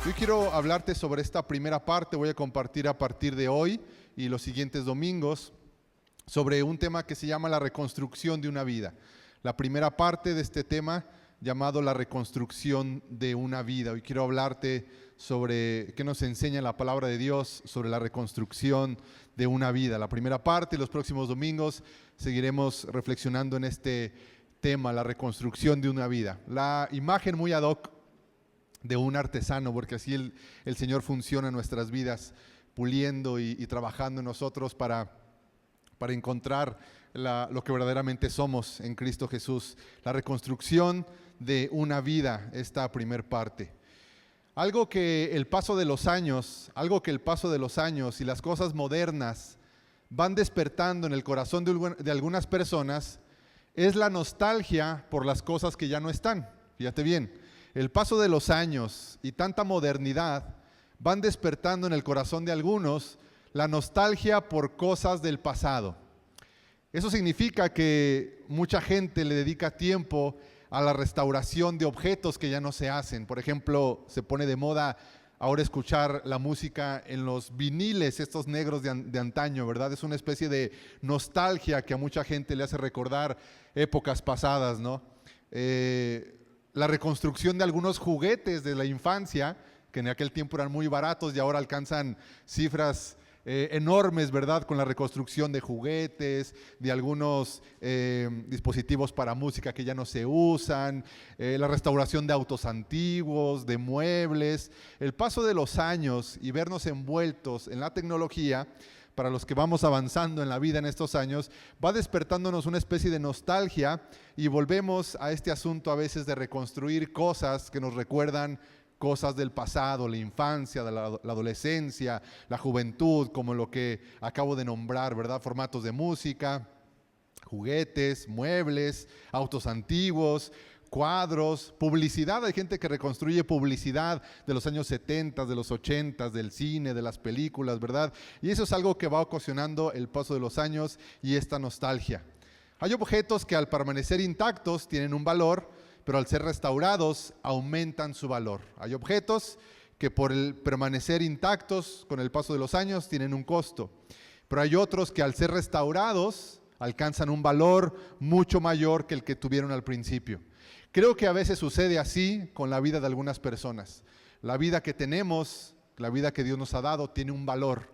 Yo quiero hablarte sobre esta primera parte. Voy a compartir a partir de hoy y los siguientes domingos sobre un tema que se llama la reconstrucción de una vida. La primera parte de este tema llamado la reconstrucción de una vida. Hoy quiero hablarte sobre qué nos enseña la palabra de Dios sobre la reconstrucción de una vida. La primera parte y los próximos domingos seguiremos reflexionando en este tema, la reconstrucción de una vida. La imagen muy ad hoc de un artesano, porque así el Señor funciona en nuestras vidas, puliendo y trabajando en nosotros para encontrar lo que verdaderamente somos en Cristo Jesús. La reconstrucción de una vida, esta primer parte. Algo que el paso de los años y las cosas modernas van despertando en el corazón de algunas personas es la nostalgia por las cosas que ya no están. Fíjate bien, el paso de los años y tanta modernidad van despertando en el corazón de algunos la nostalgia por cosas del pasado. Eso significa que mucha gente le dedica tiempo a la restauración de objetos que ya no se hacen. Por ejemplo, se pone de moda ahora escuchar la música en los viniles, estos negros de antaño, ¿verdad? Es una especie de nostalgia que a mucha gente le hace recordar épocas pasadas, ¿no? La reconstrucción de algunos juguetes de la infancia, que en aquel tiempo eran muy baratos y ahora alcanzan cifras enormes, ¿verdad? Con la reconstrucción de juguetes, de algunos dispositivos para música que ya no se usan, la restauración de autos antiguos, de muebles. El paso de los años y vernos envueltos en la tecnología, para los que vamos avanzando en la vida en estos años, va despertándonos una especie de nostalgia y volvemos a este asunto a veces de reconstruir cosas que nos recuerdan cosas del pasado, la infancia, la adolescencia, la juventud, como lo que acabo de nombrar, ¿verdad? Formatos de música, juguetes, muebles, autos antiguos, cuadros, publicidad. Hay gente que reconstruye publicidad de los años 70, de los 80, del cine, de las películas, ¿verdad? Y eso es algo que va ocasionando el paso de los años y esta nostalgia. Hay objetos que al permanecer intactos tienen un valor, pero al ser restaurados aumentan su valor. Hay objetos que por el permanecer intactos con el paso de los años tienen un costo, pero hay otros que al ser restaurados alcanzan un valor mucho mayor que el que tuvieron al principio. Creo que a veces sucede así con la vida de algunas personas. La vida que tenemos, la vida que Dios nos ha dado, tiene un valor,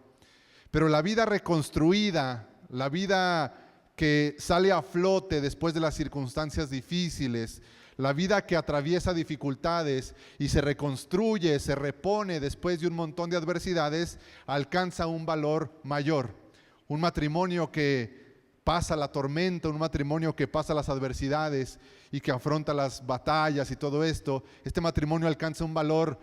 pero la vida reconstruida, la vida que sale a flote después de las circunstancias difíciles, la vida que atraviesa dificultades y se reconstruye, se repone después de un montón de adversidades, alcanza un valor mayor. Un matrimonio que pasa la tormenta, un matrimonio que pasa las adversidades y que afronta las batallas y todo esto, este matrimonio alcanza un valor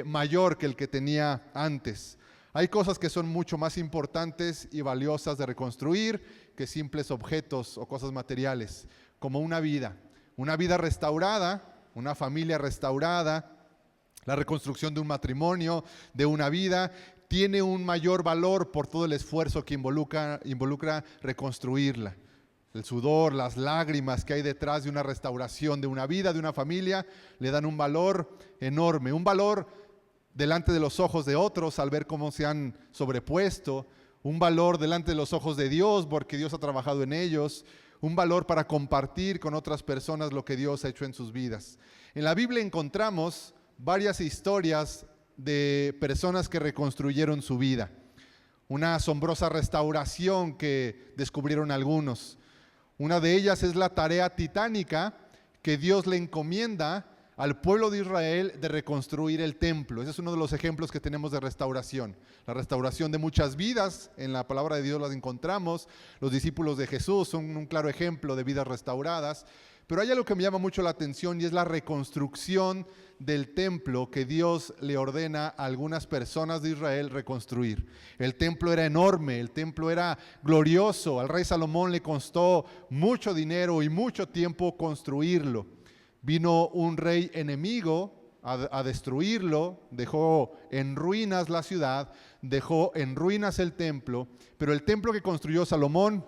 mayor que el que tenía antes. Hay cosas que son mucho más importantes y valiosas de reconstruir que simples objetos o cosas materiales, como una vida restaurada, una familia restaurada, la reconstrucción de un matrimonio, de una vida, tiene un mayor valor por todo el esfuerzo que involucra reconstruirla. El sudor, las lágrimas que hay detrás de una restauración de una vida, de una familia, le dan un valor enorme, un valor delante de los ojos de otros al ver cómo se han sobrepuesto, un valor delante de los ojos de Dios porque Dios ha trabajado en ellos, un valor para compartir con otras personas lo que Dios ha hecho en sus vidas. En la Biblia encontramos varias historias de personas que reconstruyeron su vida. Una asombrosa restauración que descubrieron algunos. Una de ellas es la tarea titánica que Dios le encomienda al pueblo de Israel de reconstruir el templo. Ese es uno de los ejemplos que tenemos de restauración. La restauración de muchas vidas, en la palabra de Dios las encontramos. Los discípulos de Jesús son un claro ejemplo de vidas restauradas. Pero hay algo que me llama mucho la atención y es la reconstrucción del templo que Dios le ordena a algunas personas de Israel reconstruir. El templo era enorme, el templo era glorioso. Al rey Salomón le costó mucho dinero y mucho tiempo construirlo. Vino un rey enemigo a destruirlo, dejó en ruinas la ciudad, dejó en ruinas el templo, pero el templo que construyó Salomón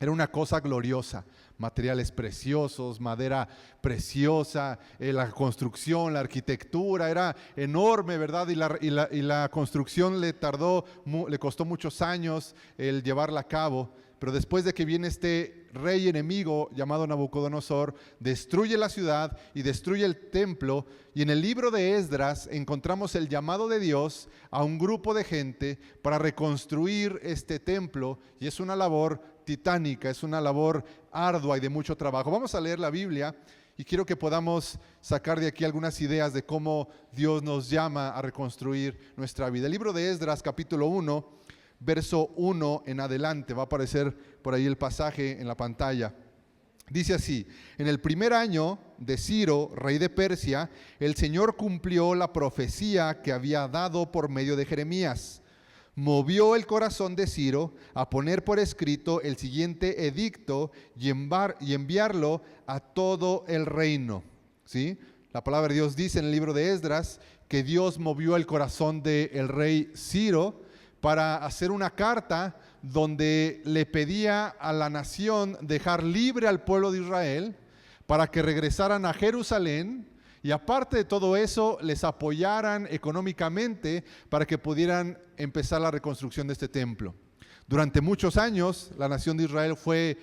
era una cosa gloriosa, materiales preciosos, madera preciosa, la construcción, la arquitectura, era enorme, ¿verdad? Y la construcción le costó muchos años el llevarla a cabo. Pero después de que viene este rey enemigo llamado Nabucodonosor, destruye la ciudad y destruye el templo. Y en el libro de Esdras encontramos el llamado de Dios a un grupo de gente para reconstruir este templo. Y es una labor titánica, es una labor ardua y de mucho trabajo. Vamos a leer la Biblia y quiero que podamos sacar de aquí algunas ideas de cómo Dios nos llama a reconstruir nuestra vida. El libro de Esdras, capítulo 1. Verso 1 en adelante, va a aparecer por ahí el pasaje en la pantalla. Dice así: en el primer año de Ciro, rey de Persia, el Señor cumplió la profecía que había dado por medio de Jeremías. Movió el corazón de Ciro a poner por escrito el siguiente edicto y enviarlo a todo el reino. ¿Sí? La palabra de Dios dice en el libro de Esdras que Dios movió el corazón del rey Ciro para hacer una carta donde le pedía a la nación dejar libre al pueblo de Israel para que regresaran a Jerusalén y aparte de todo eso les apoyaran económicamente para que pudieran empezar la reconstrucción de este templo. Durante muchos años la nación de Israel fue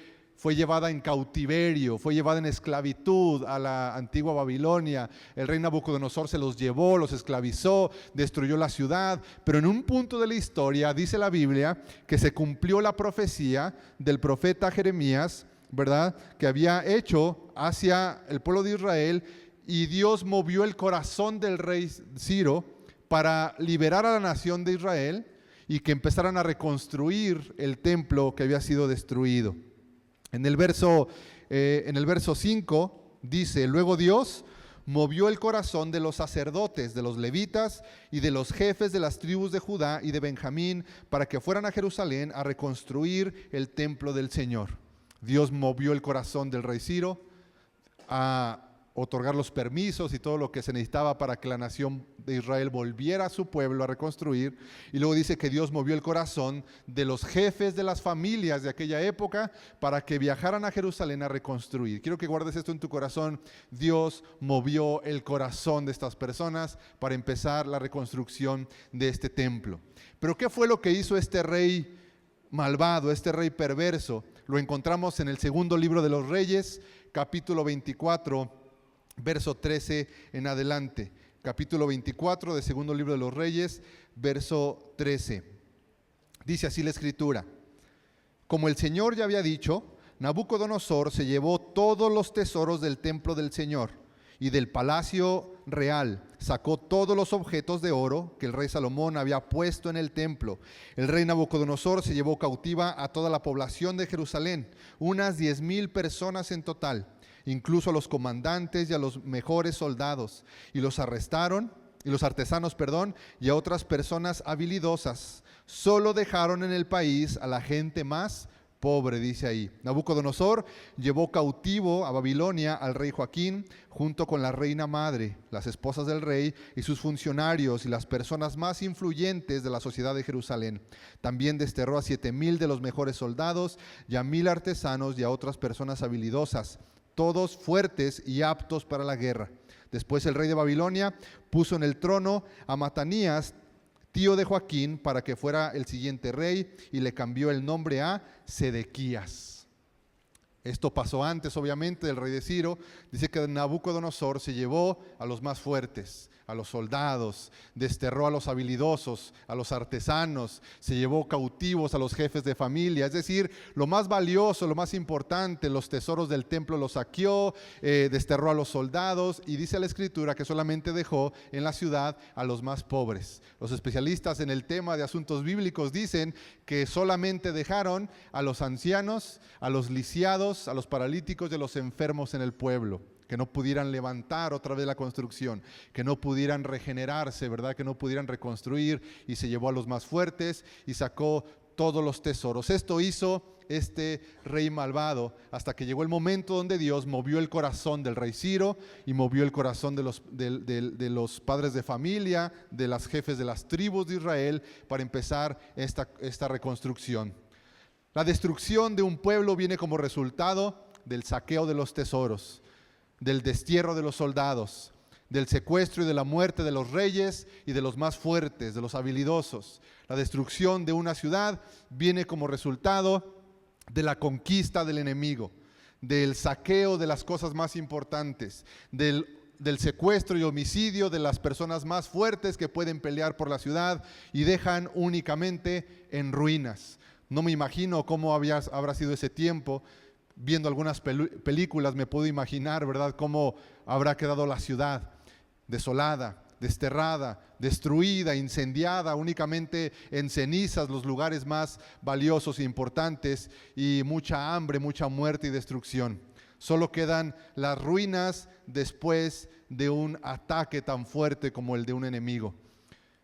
llevada en cautiverio, fue llevada en esclavitud a la antigua Babilonia. El rey Nabucodonosor se los llevó, los esclavizó, destruyó la ciudad. Pero en un punto de la historia dice la Biblia que se cumplió la profecía del profeta Jeremías, ¿verdad?, que había hecho hacia el pueblo de Israel, y Dios movió el corazón del rey Ciro para liberar a la nación de Israel y que empezaran a reconstruir el templo que había sido destruido. En el verso 5 dice: luego Dios movió el corazón de los sacerdotes, de los levitas y de los jefes de las tribus de Judá y de Benjamín para que fueran a Jerusalén a reconstruir el templo del Señor. Dios movió el corazón del rey Ciro a otorgar los permisos y todo lo que se necesitaba para que la nación de Israel volviera a su pueblo a reconstruir. Y luego dice que Dios movió el corazón de los jefes de las familias de aquella época para que viajaran a Jerusalén a reconstruir. Quiero que guardes esto en tu corazón. Dios movió el corazón de estas personas para empezar la reconstrucción de este templo. Pero ¿qué fue lo que hizo este rey malvado, este rey perverso? Lo encontramos en el segundo libro de los Reyes, capítulo 24, verso 13 en adelante. Capítulo 24 de segundo libro de los Reyes, verso 13. Dice así la escritura: como el Señor ya había dicho, Nabucodonosor se llevó todos los tesoros del templo del Señor y del palacio real. Sacó todos los objetos de oro que el rey Salomón había puesto en el templo. El rey Nabucodonosor se llevó cautiva a toda la población de Jerusalén, unas 10,000 personas en total, incluso a los comandantes y a los mejores soldados, y los artesanos, y a otras personas habilidosas. Solo dejaron en el país a la gente más pobre, dice ahí. Nabucodonosor llevó cautivo a Babilonia al rey Joaquín, junto con la reina madre, las esposas del rey y sus funcionarios y las personas más influyentes de la sociedad de Jerusalén. También desterró a 7,000 de los mejores soldados y a 1,000 artesanos y a otras personas habilidosas, todos fuertes y aptos para la guerra. Después el rey de Babilonia puso en el trono a Matanías, tío de Joaquín, para que fuera el siguiente rey, y le cambió el nombre a Sedequías. Esto pasó antes, obviamente, del rey de Ciro. Dice que Nabucodonosor se llevó a los más fuertes, a los soldados, desterró a los habilidosos, a los artesanos, se llevó cautivos a los jefes de familia, es decir, lo más valioso, lo más importante, los tesoros del templo los saqueó, desterró a los soldados, y dice la escritura que solamente dejó en la ciudad a los más pobres. Los especialistas en el tema de asuntos bíblicos dicen que solamente dejaron a los ancianos, a los lisiados, a los paralíticos y a los enfermos en el pueblo, que no pudieran levantar otra vez la construcción, que no pudieran regenerarse, ¿verdad?, que no pudieran reconstruir, y se llevó a los más fuertes y sacó todos los tesoros. Esto hizo este rey malvado hasta que llegó el momento donde Dios movió el corazón del rey Ciro y movió el corazón de los padres de familia, de los jefes de las tribus de Israel, para empezar esta reconstrucción. La destrucción de un pueblo viene como resultado del saqueo de los tesoros, del destierro de los soldados, del secuestro y de la muerte de los reyes y de los más fuertes, de los habilidosos. La destrucción de una ciudad viene como resultado de la conquista del enemigo, del saqueo de las cosas más importantes, del secuestro y homicidio de las personas más fuertes que pueden pelear por la ciudad y dejan únicamente en ruinas. No me imagino cómo habrá sido ese tiempo. Viendo algunas películas me puedo imaginar, ¿verdad?, cómo habrá quedado la ciudad desolada, desterrada, destruida, incendiada, únicamente en cenizas los lugares más valiosos e importantes, y mucha hambre, mucha muerte y destrucción. Solo quedan las ruinas después de un ataque tan fuerte como el de un enemigo.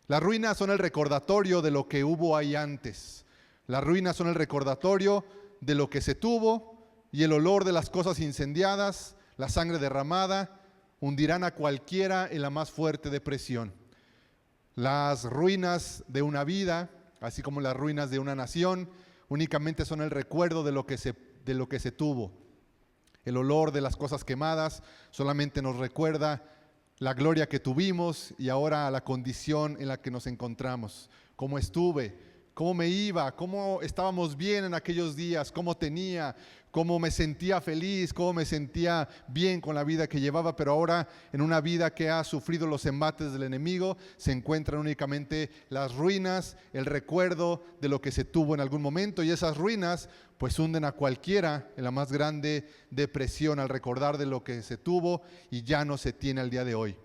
Las ruinas son el recordatorio de lo que hubo ahí antes. Las ruinas son el recordatorio de lo que se tuvo, y el olor de las cosas incendiadas, la sangre derramada, hundirán a cualquiera en la más fuerte depresión. Las ruinas de una vida, así como las ruinas de una nación, únicamente son el recuerdo de lo que se tuvo. El olor de las cosas quemadas solamente nos recuerda la gloria que tuvimos y ahora la condición en la que nos encontramos. Cómo estuve, cómo me iba, cómo estábamos bien en aquellos días, cómo tenía, cómo me sentía feliz, cómo me sentía bien con la vida que llevaba, pero ahora en una vida que ha sufrido los embates del enemigo, se encuentran únicamente las ruinas, el recuerdo de lo que se tuvo en algún momento, y esas ruinas pues hunden a cualquiera en la más grande depresión al recordar de lo que se tuvo y ya no se tiene al día de hoy.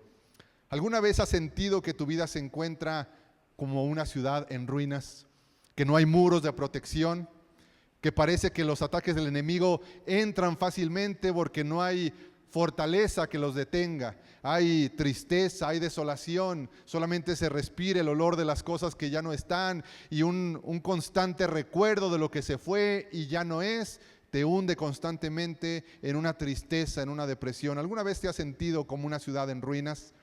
¿Alguna vez has sentido que tu vida se encuentra como una ciudad en ruinas, que no hay muros de protección, que parece que los ataques del enemigo entran fácilmente porque no hay fortaleza que los detenga? Hay tristeza, hay desolación, solamente se respira el olor de las cosas que ya no están y un constante recuerdo de lo que se fue y ya no es, te hunde constantemente en una tristeza, en una depresión. ¿Alguna vez te has sentido como una ciudad en ruinas?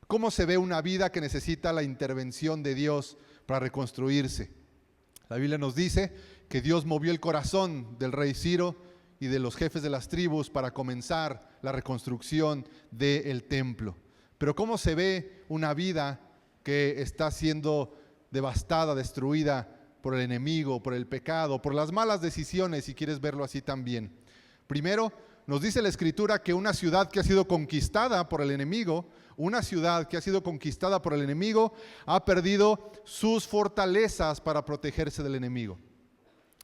¿Cómo se ve una vida que necesita la intervención de Dios para reconstruirse? La Biblia nos dice que Dios movió el corazón del rey Ciro y de los jefes de las tribus para comenzar la reconstrucción del templo. Pero ¿cómo se ve una vida que está siendo devastada, destruida por el enemigo, por el pecado, por las malas decisiones, si quieres verlo así también? Primero, nos dice la Escritura que una ciudad que ha sido conquistada por el enemigo, ha perdido sus fortalezas para protegerse del enemigo.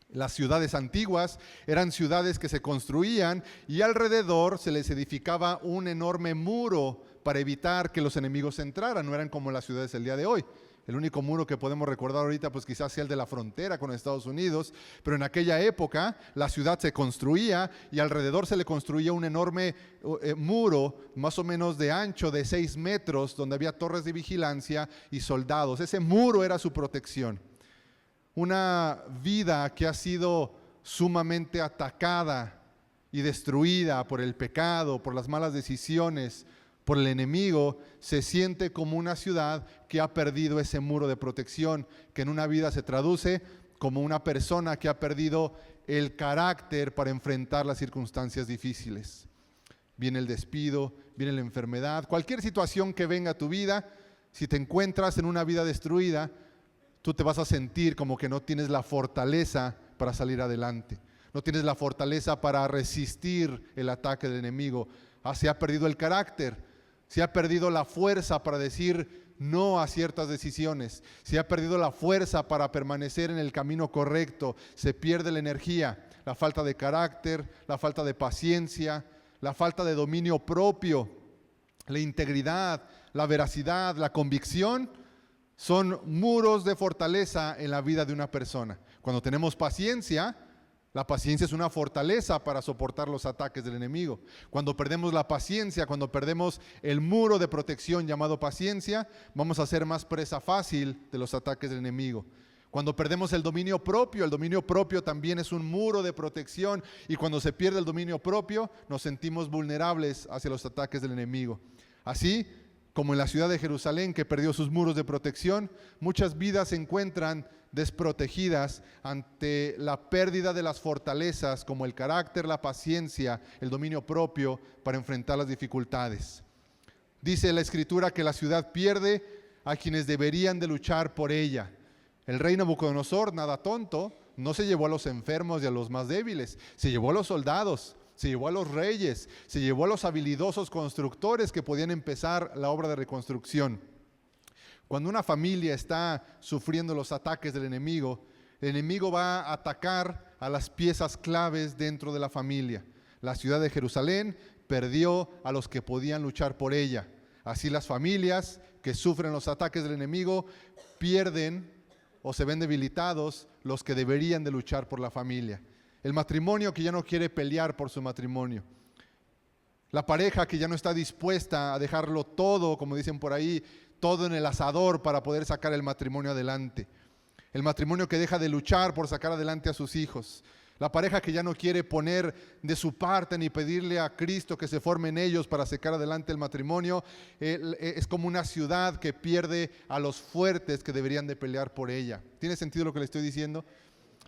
Las ciudades antiguas eran ciudades que se construían y alrededor se les edificaba un enorme muro para evitar que los enemigos entraran. No eran como las ciudades del día de hoy. El único muro que podemos recordar ahorita pues quizás sea el de la frontera con Estados Unidos, pero en aquella época la ciudad se construía y alrededor se le construía un enorme muro, más o menos de ancho de 6 metros, donde había torres de vigilancia y soldados. Ese muro era su protección. Una vida que ha sido sumamente atacada y destruida por el pecado, por las malas decisiones, por el enemigo, se siente como una ciudad que ha perdido ese muro de protección, que en una vida se traduce como una persona que ha perdido el carácter para enfrentar las circunstancias difíciles. Viene el despido, viene la enfermedad, cualquier situación que venga a tu vida, si te encuentras en una vida destruida, tú te vas a sentir como que no tienes la fortaleza para salir adelante. No tienes la fortaleza para resistir el ataque del enemigo. Se ha perdido el carácter, se ha perdido la fuerza para decir no a ciertas decisiones, se ha perdido la fuerza para permanecer en el camino correcto, se pierde la energía, la falta de carácter, la falta de paciencia, la falta de dominio propio, la integridad, la veracidad, la convicción. Son muros de fortaleza en la vida de una persona. Cuando tenemos paciencia, la paciencia es una fortaleza para soportar los ataques del enemigo. Cuando perdemos la paciencia, cuando perdemos el muro de protección llamado paciencia, vamos a ser más presa fácil de los ataques del enemigo. Cuando perdemos el dominio propio también es un muro de protección, y cuando se pierde el dominio propio, nos sentimos vulnerables hacia los ataques del enemigo. Así como en la ciudad de Jerusalén, que perdió sus muros de protección, muchas vidas se encuentran desprotegidas ante la pérdida de las fortalezas como el carácter, la paciencia, el dominio propio para enfrentar las dificultades. Dice la Escritura que la ciudad pierde a quienes deberían de luchar por ella. El rey Nabucodonosor, nada tonto, no se llevó a los enfermos y a los más débiles, se llevó a los soldados, se llevó a los reyes, se llevó a los habilidosos constructores que podían empezar la obra de reconstrucción. Cuando una familia está sufriendo los ataques del enemigo, el enemigo va a atacar a las piezas claves dentro de la familia. La ciudad de Jerusalén perdió a los que podían luchar por ella. Así las familias que sufren los ataques del enemigo pierden o se ven debilitados los que deberían de luchar por la familia. El matrimonio que ya no quiere pelear por su matrimonio. La pareja que ya no está dispuesta a dejarlo todo, como dicen por ahí, todo en el asador para poder sacar el matrimonio adelante. El matrimonio que deja de luchar por sacar adelante a sus hijos. La pareja que ya no quiere poner de su parte ni pedirle a Cristo que se forme en ellos para sacar adelante el matrimonio. Es como una ciudad que pierde a los fuertes que deberían de pelear por ella. ¿Tiene sentido lo que le estoy diciendo?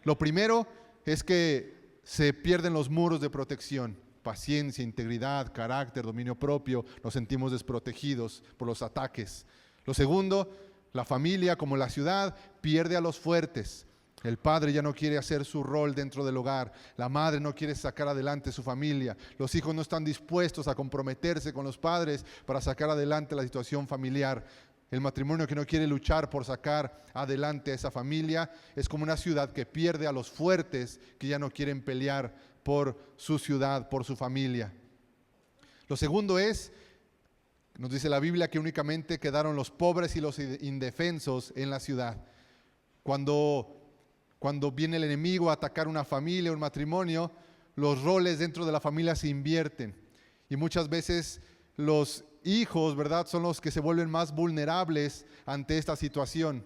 Lo primero es que se pierden los muros de protección. Paciencia, integridad, carácter, dominio propio. Nos sentimos desprotegidos por los ataques. Lo segundo, la familia como la ciudad pierde a los fuertes. El padre ya no quiere hacer su rol dentro del hogar. La madre no quiere sacar adelante su familia. Los hijos no están dispuestos a comprometerse con los padres para sacar adelante la situación familiar. El matrimonio que no quiere luchar por sacar adelante a esa familia es como una ciudad que pierde a los fuertes que ya no quieren pelear por su ciudad, por su familia. Lo segundo es, nos dice la Biblia, que únicamente quedaron los pobres y los indefensos en la ciudad. Cuando viene el enemigo a atacar una familia, un matrimonio, los roles dentro de la familia se invierten. Y muchas veces los hijos, ¿verdad?, son los que se vuelven más vulnerables ante esta situación.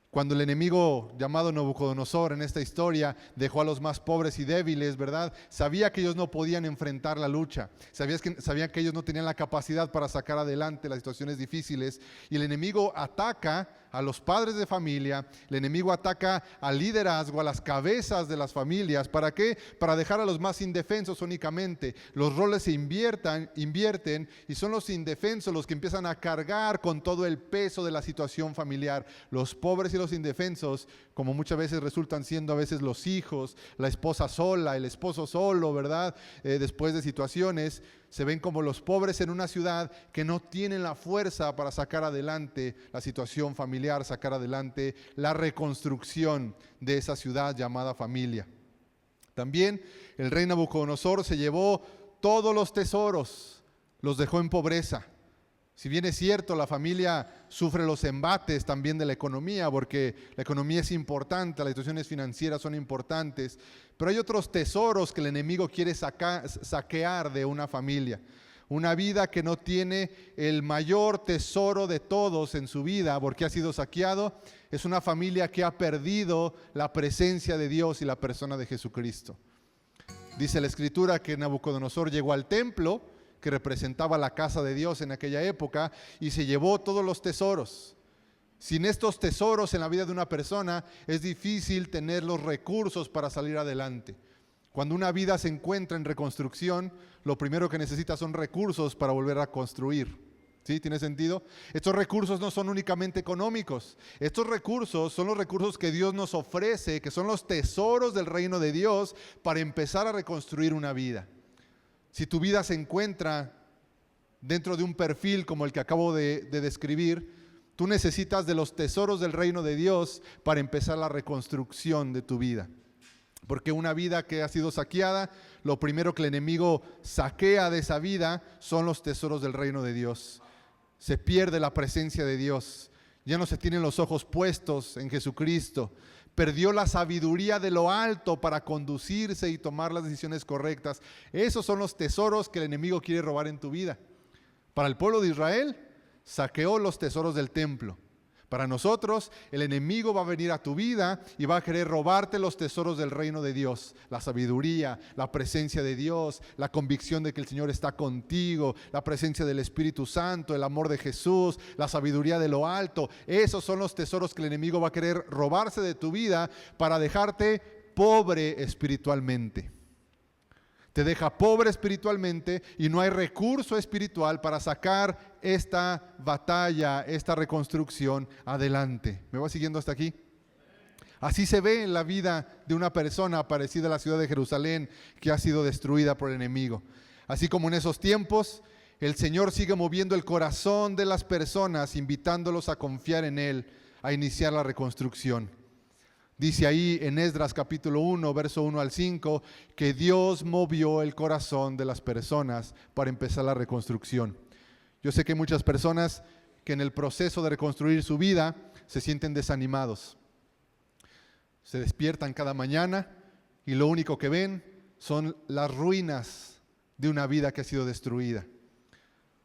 Cuando el enemigo llamado Nabucodonosor en esta historia dejó a los más pobres y débiles, ¿verdad? Sabía que ellos no podían enfrentar la lucha. Sabían que ellos no tenían la capacidad para sacar adelante las situaciones difíciles. Y el enemigo ataca a los padres de familia, el enemigo ataca al liderazgo, a las cabezas de las familias. ¿Para qué? Para dejar a los más indefensos únicamente. Los roles se invierten y son los indefensos los que empiezan a cargar con todo el peso de la situación familiar. Los pobres y los indefensos, como muchas veces resultan siendo a veces los hijos, la esposa sola, el esposo solo, ¿verdad? Después de situaciones, se ven como los pobres en una ciudad que no tienen la fuerza para sacar adelante la situación familiar, sacar adelante la reconstrucción de esa ciudad llamada familia. También el rey Nabucodonosor se llevó todos los tesoros, los dejó en pobreza. Si bien es cierto, la familia sufre los embates también de la economía, porque la economía es importante, las situaciones financieras son importantes, pero hay otros tesoros que el enemigo quiere saquear de una familia. Una vida que no tiene el mayor tesoro de todos en su vida, porque ha sido saqueado, es una familia que ha perdido la presencia de Dios y la persona de Jesucristo. Dice la Escritura que Nabucodonosor llegó al templo, que representaba la casa de Dios en aquella época, y se llevó todos los tesoros. Sin estos tesoros en la vida de una persona, es difícil tener los recursos para salir adelante. Cuando una vida se encuentra en reconstrucción, lo primero que necesita son recursos para volver a construir. ¿Sí? ¿Tiene sentido? Estos recursos no son únicamente económicos. Estos recursos son los recursos que Dios nos ofrece, que son los tesoros del reino de Dios para empezar a reconstruir una vida. Si tu vida se encuentra dentro de un perfil como el que acabo de describir, tú necesitas de los tesoros del reino de Dios para empezar la reconstrucción de tu vida. Porque una vida que ha sido saqueada, lo primero que el enemigo saquea de esa vida son los tesoros del reino de Dios. Se pierde la presencia de Dios. Ya no se tienen los ojos puestos en Jesucristo. Perdió la sabiduría de lo alto para conducirse y tomar las decisiones correctas. Esos son los tesoros que el enemigo quiere robar en tu vida. Para el pueblo de Israel, saqueó los tesoros del templo. Para nosotros, el enemigo va a venir a tu vida y va a querer robarte los tesoros del reino de Dios. La sabiduría, la presencia de Dios, la convicción de que el Señor está contigo, la presencia del Espíritu Santo, el amor de Jesús, la sabiduría de lo alto. Esos son los tesoros que el enemigo va a querer robarse de tu vida para dejarte pobre espiritualmente. Te deja pobre espiritualmente y no hay recurso espiritual para sacar esta batalla, esta reconstrucción adelante. ¿Me va siguiendo hasta aquí? Así se ve en la vida de una persona parecida a la ciudad de Jerusalén que ha sido destruida por el enemigo. Así como en esos tiempos, el Señor sigue moviendo el corazón de las personas, invitándolos a confiar en Él, a iniciar la reconstrucción. Dice ahí en Esdras capítulo 1, verso 1 al 5, que Dios movió el corazón de las personas para empezar la reconstrucción. Yo sé que hay muchas personas que en el proceso de reconstruir su vida se sienten desanimados. Se despiertan cada mañana y lo único que ven son las ruinas de una vida que ha sido destruida.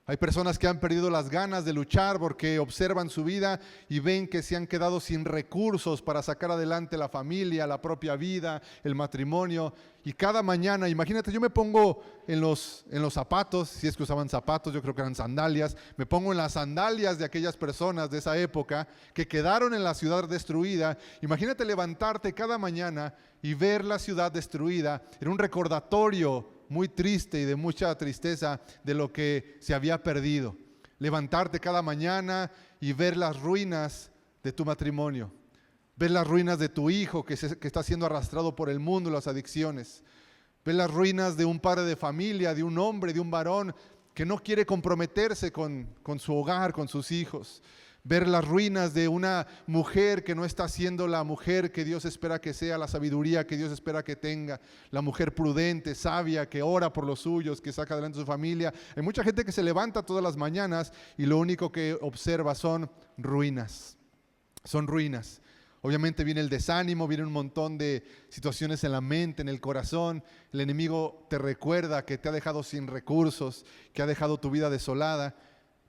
Hay personas que han perdido las ganas de luchar porque observan su vida y ven que se han quedado sin recursos para sacar adelante la familia, la propia vida, el matrimonio. Y cada mañana, imagínate, yo me pongo en los zapatos, si es que usaban zapatos, yo creo que eran sandalias, me pongo en las sandalias de aquellas personas de esa época que quedaron en la ciudad destruida. Imagínate levantarte cada mañana y ver la ciudad destruida. Era un recordatorio muy triste y de mucha tristeza de lo que se había perdido. Levantarte cada mañana y ver las ruinas de tu matrimonio, ver las ruinas de tu hijo que está siendo arrastrado por el mundo, las adicciones, ver las ruinas de un padre de familia, de un hombre, de un varón que no quiere comprometerse con su hogar, con sus hijos. Ver las ruinas de una mujer que no está siendo la mujer que Dios espera que sea, la sabiduría que Dios espera que tenga, la mujer prudente, sabia, que ora por los suyos, que saca adelante su familia. Hay mucha gente que se levanta todas las mañanas y lo único que observa son ruinas. Son ruinas. Obviamente viene el desánimo, viene un montón de situaciones en la mente, en el corazón. El enemigo te recuerda que te ha dejado sin recursos, que ha dejado tu vida desolada.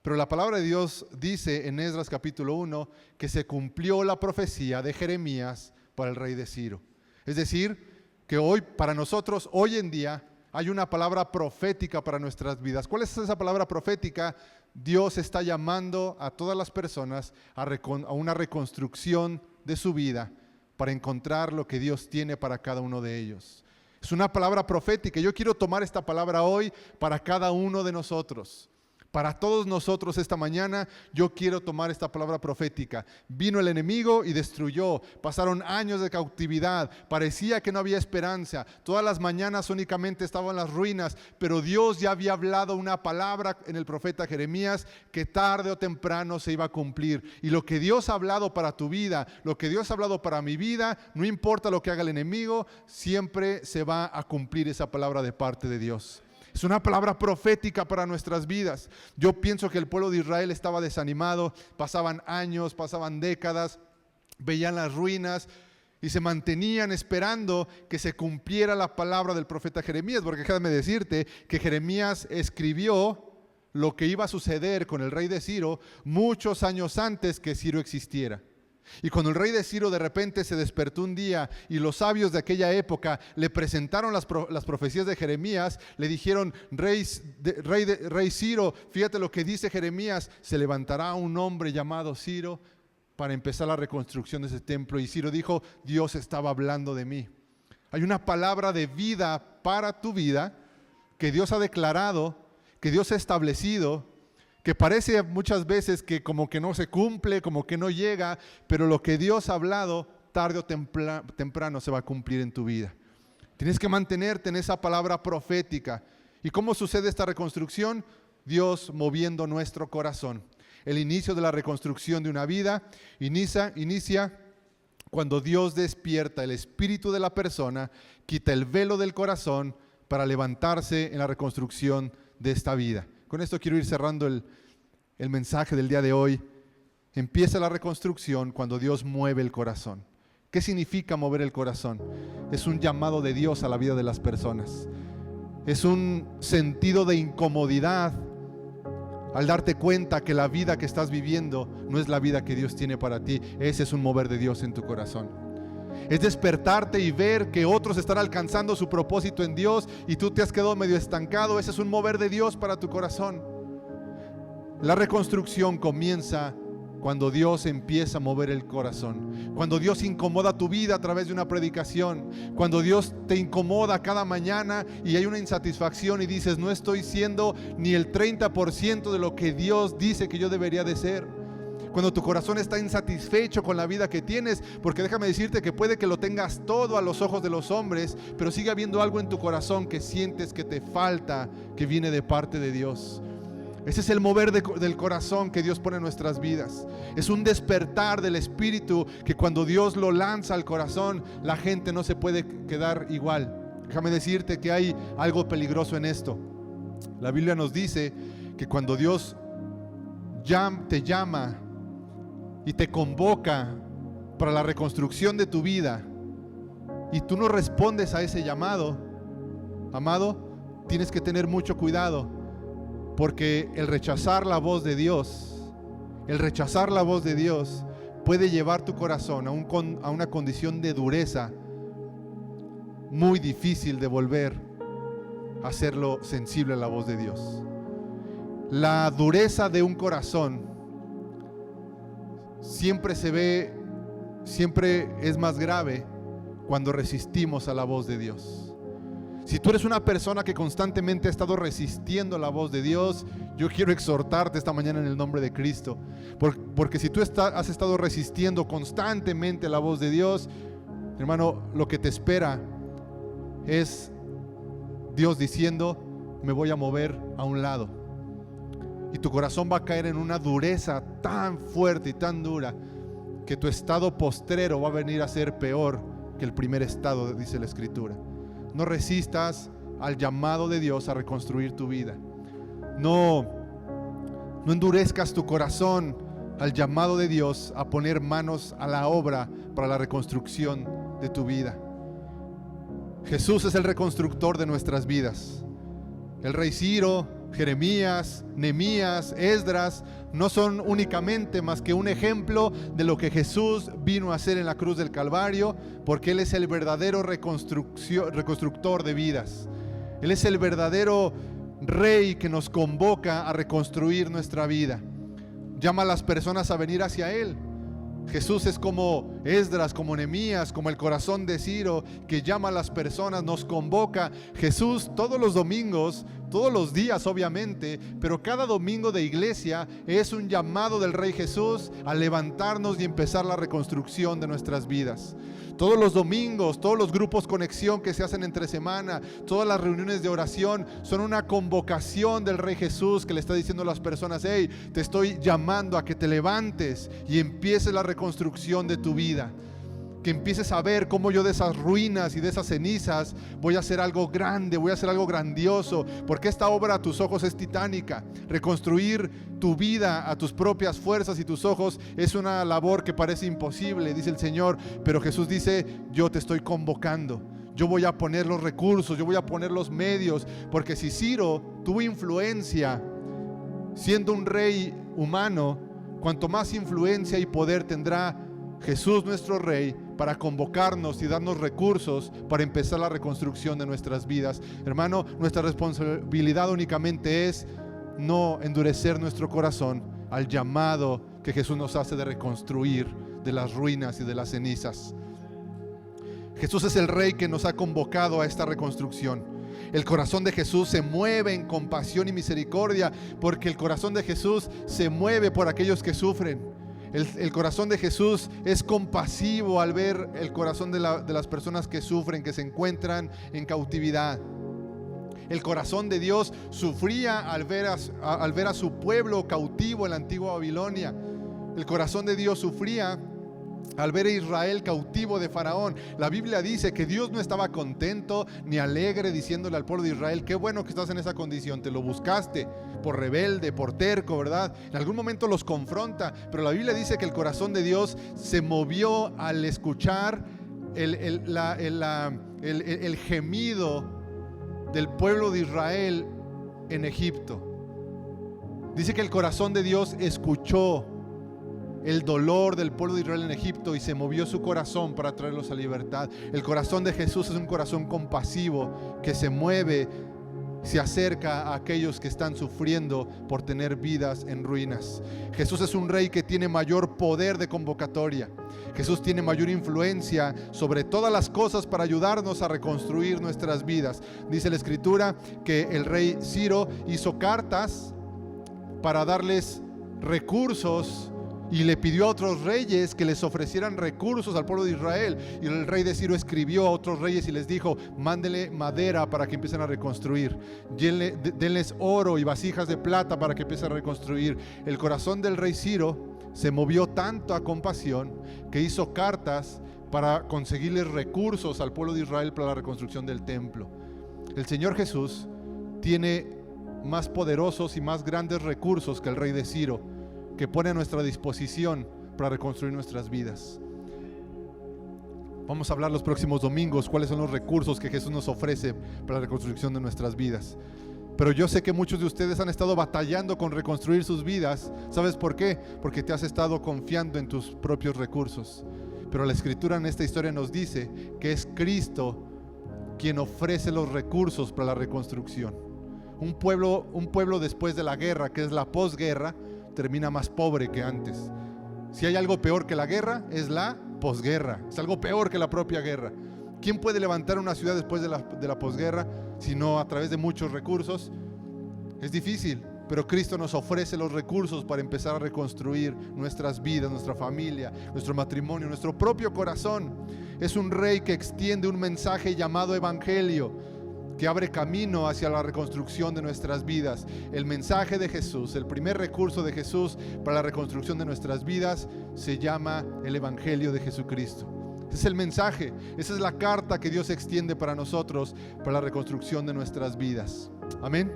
Pero la palabra de Dios dice en Esdras capítulo 1 que se cumplió la profecía de Jeremías para el rey de Ciro. Es decir, que hoy, para nosotros, hoy en día, hay una palabra profética para nuestras vidas. ¿Cuál es esa palabra profética? Dios está llamando a todas las personas a una reconstrucción de su vida para encontrar lo que Dios tiene para cada uno de ellos. Es una palabra profética. Yo quiero tomar esta palabra hoy para cada uno de nosotros. Para todos nosotros esta mañana, yo quiero tomar esta palabra profética. Vino el enemigo y destruyó. Pasaron años de cautividad. Parecía que no había esperanza. Todas las mañanas únicamente estaban las ruinas. Pero Dios ya había hablado una palabra en el profeta Jeremías que tarde o temprano se iba a cumplir. Y lo que Dios ha hablado para tu vida, lo que Dios ha hablado para mi vida, no importa lo que haga el enemigo, siempre se va a cumplir esa palabra de parte de Dios. Es una palabra profética para nuestras vidas. Yo pienso que el pueblo de Israel estaba desanimado, pasaban años, pasaban décadas, veían las ruinas y se mantenían esperando que se cumpliera la palabra del profeta Jeremías, porque déjame decirte que Jeremías escribió lo que iba a suceder con el rey de Ciro muchos años antes que Ciro existiera. Y cuando el rey de Ciro de repente se despertó un día y los sabios de aquella época le presentaron las profecías de Jeremías, le dijeron: rey Ciro, fíjate lo que dice Jeremías, se levantará un hombre llamado Ciro para empezar la reconstrucción de ese templo. Y Ciro dijo: Dios estaba hablando de mí. Hay una palabra de vida para tu vida que Dios ha declarado, que Dios ha establecido, que parece muchas veces que como que no se cumple, como que no llega, pero lo que Dios ha hablado, tarde o temprano se va a cumplir en tu vida. Tienes que mantenerte en esa palabra profética. ¿Y cómo sucede esta reconstrucción? Dios moviendo nuestro corazón. El inicio de la reconstrucción de una vida inicia cuando Dios despierta el espíritu de la persona, quita el velo del corazón para levantarse en la reconstrucción de esta vida. Con esto quiero ir cerrando el mensaje del día de hoy. Empieza la reconstrucción cuando Dios mueve el corazón. ¿Qué significa mover el corazón? Es un llamado de Dios a la vida de las personas. Es un sentido de incomodidad al darte cuenta que la vida que estás viviendo no es la vida que Dios tiene para ti. Ese es un mover de Dios en tu corazón. Es despertarte y ver que otros están alcanzando su propósito en Dios y tú te has quedado medio estancado. Ese es un mover de Dios para tu corazón. La reconstrucción comienza cuando Dios empieza a mover el corazón, cuando Dios incomoda tu vida a través de una predicación, cuando Dios te incomoda cada mañana y hay una insatisfacción y dices, no estoy siendo ni el 30% de lo que Dios dice que yo debería de ser. Cuando tu corazón está insatisfecho con la vida que tienes, porque déjame decirte que puede que lo tengas todo a los ojos de los hombres, pero sigue habiendo algo en tu corazón que sientes que te falta, que viene de parte de Dios. Ese es el mover del corazón que Dios pone en nuestras vidas. Es un despertar del Espíritu que cuando Dios lo lanza al corazón, la gente no se puede quedar igual. Déjame decirte que hay algo peligroso en esto. La Biblia nos dice que cuando Dios te llama y te convoca para la reconstrucción de tu vida y tú no respondes a ese llamado, amado, tienes que tener mucho cuidado. Porque el rechazar la voz de Dios, puede llevar tu corazón a una condición de dureza muy difícil de volver a hacerlo sensible a la voz de Dios. La dureza de un corazón siempre es más grave cuando resistimos a la voz de Dios. Si tú eres una persona que constantemente ha estado resistiendo la voz de Dios, yo quiero exhortarte esta mañana en el nombre de Cristo. Porque si tú has estado resistiendo constantemente la voz de Dios, hermano, lo que te espera es Dios diciendo, me voy a mover a un lado. Y tu corazón va a caer en una dureza tan fuerte y tan dura que tu estado postrero va a venir a ser peor que el primer estado, dice la Escritura. No resistas al llamado de Dios a reconstruir tu vida. No endurezcas tu corazón al llamado de Dios a poner manos a la obra para la reconstrucción de tu vida. Jesús es el reconstructor de nuestras vidas. El rey Ciro, Jeremías, Nehemías, Esdras no son únicamente más que un ejemplo de lo que Jesús vino a hacer en la cruz del Calvario, porque Él es el verdadero reconstructor de vidas. Él es el verdadero Rey que nos convoca a reconstruir nuestra vida. Llama a las personas a venir hacia Él. Jesús es como Esdras, como Nehemías, como el corazón de Ciro, que llama a las personas, nos convoca. Jesús todos los domingos, todos los días obviamente, pero cada domingo de iglesia es un llamado del Rey Jesús a levantarnos y empezar la reconstrucción de nuestras vidas. Todos los domingos, todos los grupos conexión que se hacen entre semana, todas las reuniones de oración son una convocación del Rey Jesús que le está diciendo a las personas, hey, te estoy llamando a que te levantes y empieces la reconstrucción de tu vida. Que empieces a ver cómo yo de esas ruinas y de esas cenizas voy a hacer algo grande, voy a hacer algo grandioso, porque esta obra a tus ojos es titánica. Reconstruir tu vida a tus propias fuerzas y tus ojos es una labor que parece imposible, dice el Señor, pero Jesús dice, yo te estoy convocando. Yo voy a poner los recursos, yo voy a poner los medios, porque si Ciro tuvo influencia siendo un rey humano, cuanto más influencia y poder tendrá Jesús nuestro Rey para convocarnos y darnos recursos para empezar la reconstrucción de nuestras vidas. Hermano, nuestra responsabilidad únicamente es no endurecer nuestro corazón al llamado que Jesús nos hace de reconstruir de las ruinas y de las cenizas. Jesús es el Rey que nos ha convocado a esta reconstrucción. El corazón de Jesús se mueve en compasión y misericordia, porque el corazón de Jesús se mueve por aquellos que sufren. El corazón de Jesús es compasivo al ver el corazón de las personas que sufren, que se encuentran en cautividad. El corazón de Dios sufría al ver a su pueblo cautivo en la antigua Babilonia. El corazón de Dios sufría al ver a Israel cautivo de Faraón. La Biblia dice que Dios no estaba contento ni alegre diciéndole al pueblo de Israel, qué bueno que estás en esa condición, te lo buscaste por rebelde, por terco, ¿verdad? En algún momento los confronta, pero la Biblia dice que el corazón de Dios se movió al escuchar el gemido del pueblo de Israel en Egipto. Dice que el corazón de Dios escuchó el dolor del pueblo de Israel en Egipto y se movió su corazón para traerlos a libertad. El corazón de Jesús es un corazón compasivo que se mueve, se acerca a aquellos que están sufriendo por tener vidas en ruinas. Jesús es un rey que tiene mayor poder de convocatoria. Jesús tiene mayor influencia sobre todas las cosas para ayudarnos a reconstruir nuestras vidas. Dice la Escritura que el rey Ciro hizo cartas para darles recursos y le pidió a otros reyes que les ofrecieran recursos al pueblo de Israel. Y el rey de Ciro escribió a otros reyes y les dijo: mándenle madera para que empiecen a reconstruir, denles oro y vasijas de plata para que empiecen a reconstruir. El corazón del rey Ciro se movió tanto a compasión que hizo cartas para conseguirles recursos al pueblo de Israel para la reconstrucción del templo. El Señor Jesús tiene más poderosos y más grandes recursos que el rey de Ciro, que pone a nuestra disposición para reconstruir nuestras vidas. Vamos a hablar los próximos domingos cuáles son los recursos que Jesús nos ofrece para la reconstrucción de nuestras vidas. Pero yo sé que muchos de ustedes han estado batallando con reconstruir sus vidas. ¿Sabes por qué? Porque te has estado confiando en tus propios recursos. Pero la Escritura en esta historia nos dice que es Cristo quien ofrece los recursos para la reconstrucción. Un pueblo después de la guerra, que es la posguerra, termina más pobre que antes. Si hay algo peor que la guerra, es la posguerra. Es algo peor que la propia guerra. ¿Quién puede levantar una ciudad después de la posguerra si no a través de muchos recursos? Es difícil, pero Cristo nos ofrece los recursos para empezar a reconstruir nuestras vidas, nuestra familia, nuestro matrimonio, nuestro propio corazón. Es un rey que extiende un mensaje llamado evangelio, que abre camino hacia la reconstrucción de nuestras vidas. El mensaje de Jesús, el primer recurso de Jesús para la reconstrucción de nuestras vidas, se llama el Evangelio de Jesucristo. Ese es el mensaje, esa es la carta que Dios extiende para nosotros, para la reconstrucción de nuestras vidas. Amén.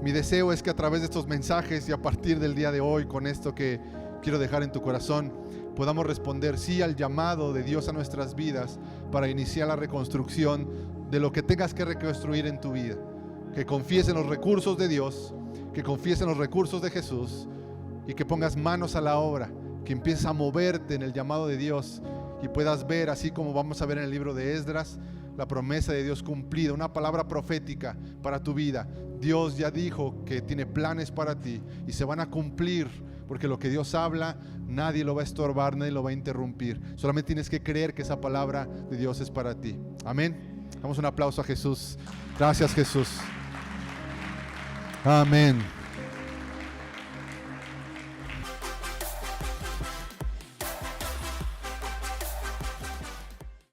Mi deseo es que a través de estos mensajes y a partir del día de hoy, con esto que quiero dejar en tu corazón, podamos responder sí al llamado de Dios a nuestras vidas para iniciar la reconstrucción de lo que tengas que reconstruir en tu vida. Que confíes en los recursos de Dios, que confíes en los recursos de Jesús y que pongas manos a la obra, que empieces a moverte en el llamado de Dios y puedas ver, así como vamos a ver en el libro de Esdras, la promesa de Dios cumplida, una palabra profética para tu vida. Dios ya dijo que tiene planes para ti y se van a cumplir, porque lo que Dios habla, nadie lo va a estorbar, nadie lo va a interrumpir. Solamente tienes que creer que esa palabra de Dios es para ti. Amén. Damos un aplauso a Jesús. Gracias, Jesús. Amén.